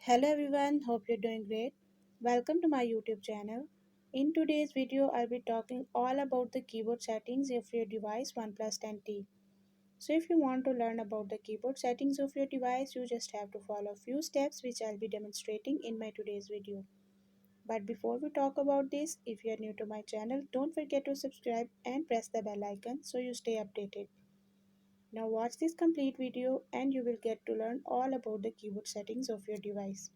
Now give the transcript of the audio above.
Hello everyone, hope you're doing great. Welcome to my YouTube channel. In today's video, I'll be talking all about the keyboard settings of your device OnePlus 10T. So if you want to learn about the keyboard settings of your device, you just have to follow a few steps which I'll be demonstrating in my today's video. But before we talk about this, if you are new to my channel, don't forget to subscribe and press the bell icon so you stay updated. Now watch this complete video and you will get to learn all about the keyboard settings of your device.